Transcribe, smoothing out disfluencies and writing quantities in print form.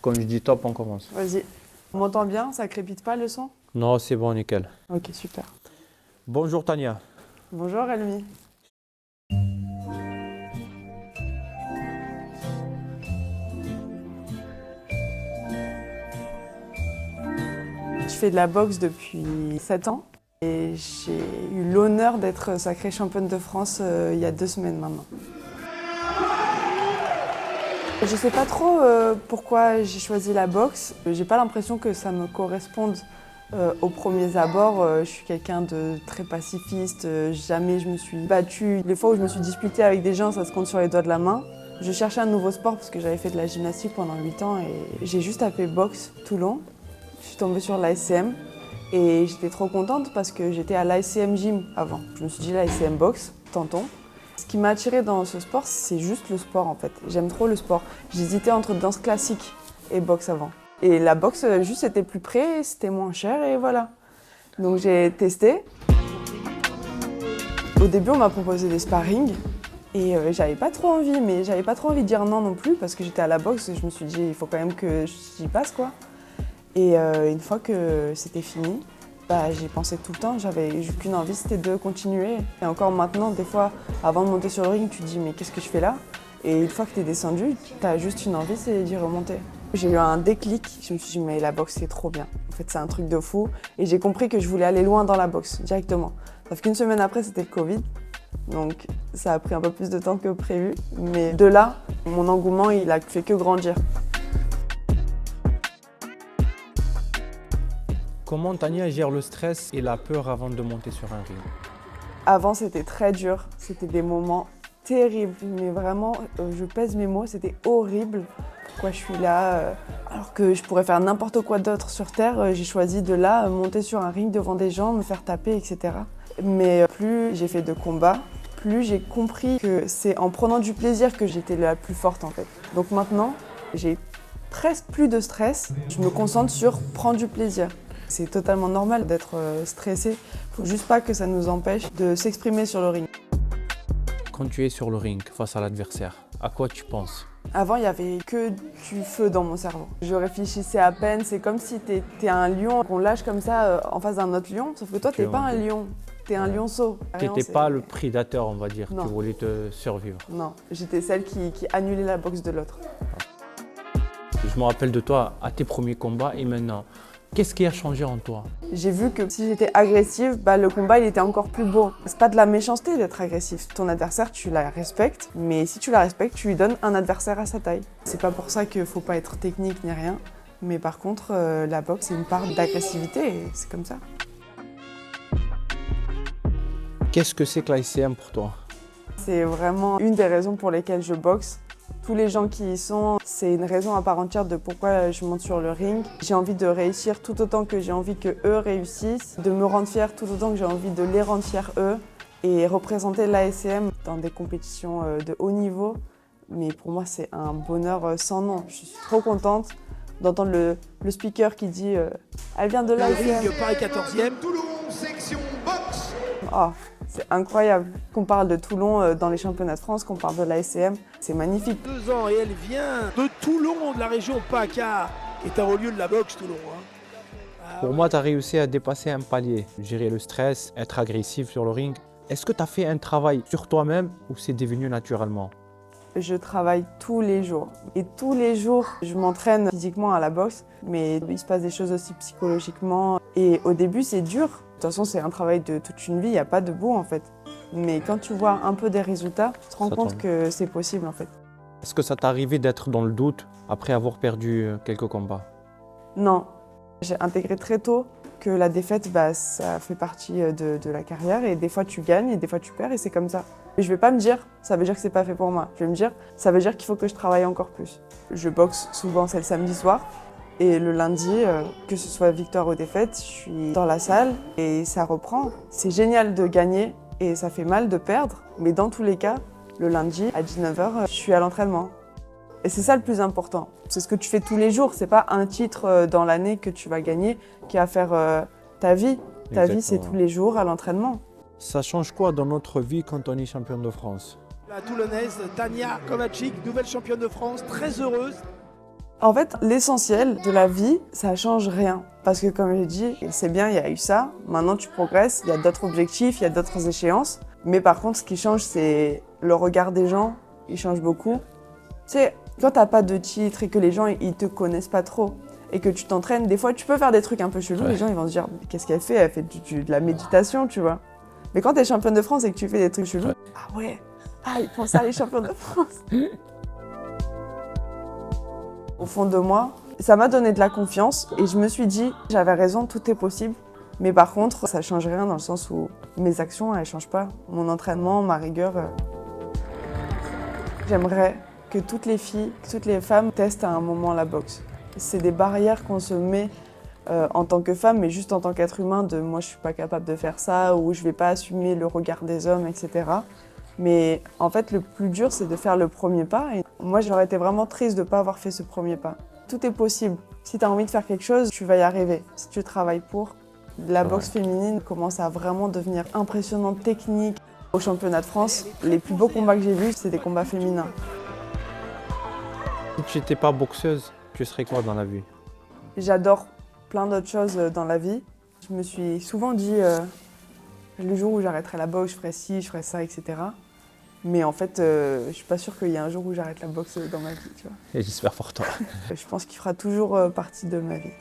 Quand je dis top, on commence. Vas-y. On m'entend bien? Ça crépite pas le son? Non, c'est bon, nickel. Ok, super. Bonjour Tania. Bonjour Elmi. Je fais de la boxe depuis 7 ans et j'ai eu l'honneur d'être sacrée championne de France il y a 2 semaines maintenant. Je sais pas trop pourquoi j'ai choisi la boxe. J'ai pas l'impression que ça me corresponde aux premiers abords. Je suis quelqu'un de très pacifiste, jamais je me suis battue. Les fois où je me suis disputée avec des gens, ça se compte sur les doigts de la main. Je cherchais un nouveau sport parce que j'avais fait de la gymnastique pendant 8 ans et j'ai juste tapé boxe Toulon. Je suis tombée sur l'ASCM et j'étais trop contente parce que j'étais à l'ASCM Gym avant. Je me suis dit l'ASCM Boxe, tentons. Ce qui m'a attirée dans ce sport, c'est juste le sport en fait. J'aime trop le sport. J'hésitais entre danse classique et boxe avant. Et la boxe, juste c'était plus près, c'était moins cher et voilà. Donc j'ai testé. Au début, on m'a proposé des sparring et j'avais pas trop envie, mais j'avais pas trop envie de dire non non plus parce que j'étais à la boxe et je me suis dit il faut quand même que j'y passe quoi. Et une fois que c'était fini, j'y pensais tout le temps, j'avais qu'une envie, c'était de continuer. Et encore maintenant, des fois, avant de monter sur le ring, tu te dis mais qu'est-ce que je fais là? Et une fois que tu es descendu, tu as juste une envie, c'est d'y remonter. J'ai eu un déclic, je me suis dit mais la boxe c'est trop bien. En fait c'est un truc de fou. Et j'ai compris que je voulais aller loin dans la boxe, directement. Sauf qu'une semaine après c'était le Covid, donc ça a pris un peu plus de temps que prévu. Mais de là, mon engouement il a fait que grandir. Comment Tania gère le stress et la peur avant de monter sur un ring? Avant, c'était très dur. C'était des moments terribles. Mais vraiment, je pèse mes mots, c'était horrible. Pourquoi je suis là alors que je pourrais faire n'importe quoi d'autre sur Terre. J'ai choisi de là monter sur un ring devant des gens, me faire taper, etc. Mais plus j'ai fait de combats, plus j'ai compris que c'est en prenant du plaisir que j'étais la plus forte en fait. Donc maintenant, j'ai presque plus de stress. Je me concentre sur prendre du plaisir. C'est totalement normal d'être stressé. Faut juste pas que ça nous empêche de s'exprimer sur le ring. Quand tu es sur le ring face à l'adversaire, à quoi tu penses? Avant, il y avait que du feu dans mon cerveau. Je réfléchissais à peine. C'est comme si t'es un lion qu'on lâche comme ça en face d'un autre lion. Sauf que toi, t'es pas un lion. T'es un lionceau. T'étais pas le prédateur, on va dire. Non. Tu voulais te survivre. Non, j'étais celle qui annulait la boxe de l'autre. Je me rappelle de toi à tes premiers combats et maintenant. Qu'est-ce qui a changé en toi? J'ai vu que si j'étais agressive, le combat il était encore plus beau. C'est pas de la méchanceté d'être agressif. Ton adversaire, tu la respectes, mais si tu la respectes, tu lui donnes un adversaire à sa taille. C'est pas pour ça qu'il faut pas être technique ni rien, mais par contre, la boxe, c'est une part d'agressivité et c'est comme ça. Qu'est-ce que c'est que l'ASCM pour toi? C'est vraiment une des raisons pour lesquelles je boxe. Tous les gens qui y sont, c'est une raison à part entière de pourquoi je monte sur le ring. J'ai envie de réussir tout autant que j'ai envie qu'eux réussissent, de me rendre fière tout autant que j'ai envie de les rendre fiers eux, et représenter l'ASCM dans des compétitions de haut niveau. Mais pour moi, c'est un bonheur sans nom. Je suis trop contente d'entendre le speaker qui dit elle vient de l'ASCM. Le ring Paris 14e. Toulon, section boxe. Oh, c'est incroyable qu'on parle de Toulon dans les championnats de France, qu'on parle de l'ASCM. C'est magnifique. 2 ans et elle vient de Toulon, de la région PACA, qui est un haut lieu de la boxe, Toulon. Pour moi, tu as réussi à dépasser un palier, gérer le stress, être agressif sur le ring. Est-ce que tu as fait un travail sur toi-même ou c'est devenu naturellement? Je travaille tous les jours. Et tous les jours, je m'entraîne physiquement à la boxe, mais il se passe des choses aussi psychologiquement. Et au début, c'est dur. De toute façon, c'est un travail de toute une vie, il n'y a pas de bout en fait. Mais quand tu vois un peu des résultats, tu te rends compte que c'est possible en fait. Est-ce que ça t'est arrivé d'être dans le doute après avoir perdu quelques combats? Non, j'ai intégré très tôt que la défaite, ça fait partie de la carrière et des fois tu gagnes et des fois tu perds et c'est comme ça. Et je vais pas me dire, ça veut dire que c'est pas fait pour moi. Je vais me dire, ça veut dire qu'il faut que je travaille encore plus. Je boxe souvent, c'est le samedi soir. Et le lundi, que ce soit victoire ou défaite, je suis dans la salle et ça reprend. C'est génial de gagner et ça fait mal de perdre. Mais dans tous les cas, le lundi à 19h, je suis à l'entraînement. Et c'est ça le plus important. C'est ce que tu fais tous les jours. C'est pas un titre dans l'année que tu vas gagner qui va faire ta vie. Ta vie, c'est tous les jours à l'entraînement. Ça change quoi dans notre vie quand on est championne de France? La Toulonnaise Tania Kovacic, nouvelle championne de France, très heureuse. En fait, l'essentiel de la vie, ça change rien. Parce que comme j'ai dit, c'est bien, il y a eu ça, maintenant tu progresses, il y a d'autres objectifs, il y a d'autres échéances. Mais par contre, ce qui change, c'est le regard des gens, il change beaucoup. Tu sais, quand t'as pas de titre et que les gens, ils te connaissent pas trop, et que tu t'entraînes, des fois, tu peux faire des trucs un peu chelous, Ouais. les gens, ils vont se dire, qu'est-ce qu'elle fait? Elle fait de la méditation, tu vois. Mais quand t'es championne de France et que tu fais des trucs chelous, Ouais. ah ouais, ah, ils font ça, les champions de France. Au fond de moi, ça m'a donné de la confiance et je me suis dit, j'avais raison, tout est possible. Mais par contre, ça change rien dans le sens où mes actions, elles changent pas. Mon entraînement, ma rigueur. J'aimerais que toutes les filles, toutes les femmes testent à un moment la boxe. C'est des barrières qu'on se met en tant que femme, mais juste en tant qu'être humain, de moi je suis pas capable de faire ça ou je vais pas assumer le regard des hommes, etc. Mais en fait, le plus dur, c'est de faire le premier pas. Et moi, j'aurais été vraiment triste de ne pas avoir fait ce premier pas. Tout est possible. Si tu as envie de faire quelque chose, tu vas y arriver. Si tu travailles pour. La boxe féminine commence à vraiment devenir impressionnante, technique. Au championnat de France, les plus beaux combats que j'ai vus, c'est des combats féminins. Si tu n'étais pas boxeuse, tu serais quoi dans la vie? J'adore plein d'autres choses dans la vie. Je me suis souvent dit, le jour où j'arrêterai la boxe, je ferai ci, je ferai ça, etc. Mais en fait, je suis pas sûre qu'il y ait un jour où j'arrête la boxe dans ma vie, tu vois. Et j'espère pour toi. Je pense qu'il fera toujours partie de ma vie.